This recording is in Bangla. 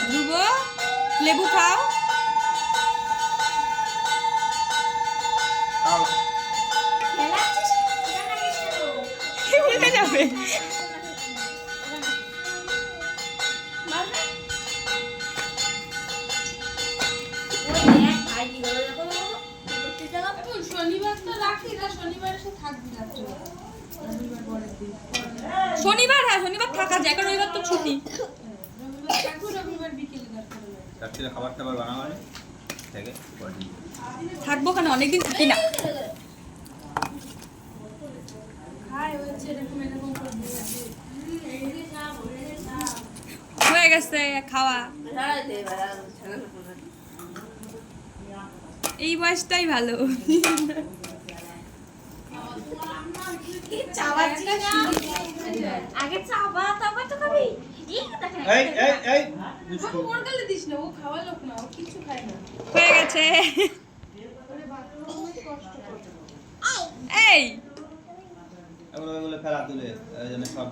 ধ্রুব লেবু খাও। উল্টে যাবে। শনিবার, হ্যাঁ শনিবার থাকা যায়, কারণ রবিবার তো ছুটি। খাবার টাবার বানাবো থাকবো কেন, অনেকদিন থাকি না। হয়ে গেছে খাওয়া, এই বয়সটাই ভালো। আগে চাবা তারপর তো খাবি। হয়ে গেছে। এই এগুলো ফেলা তুলে সব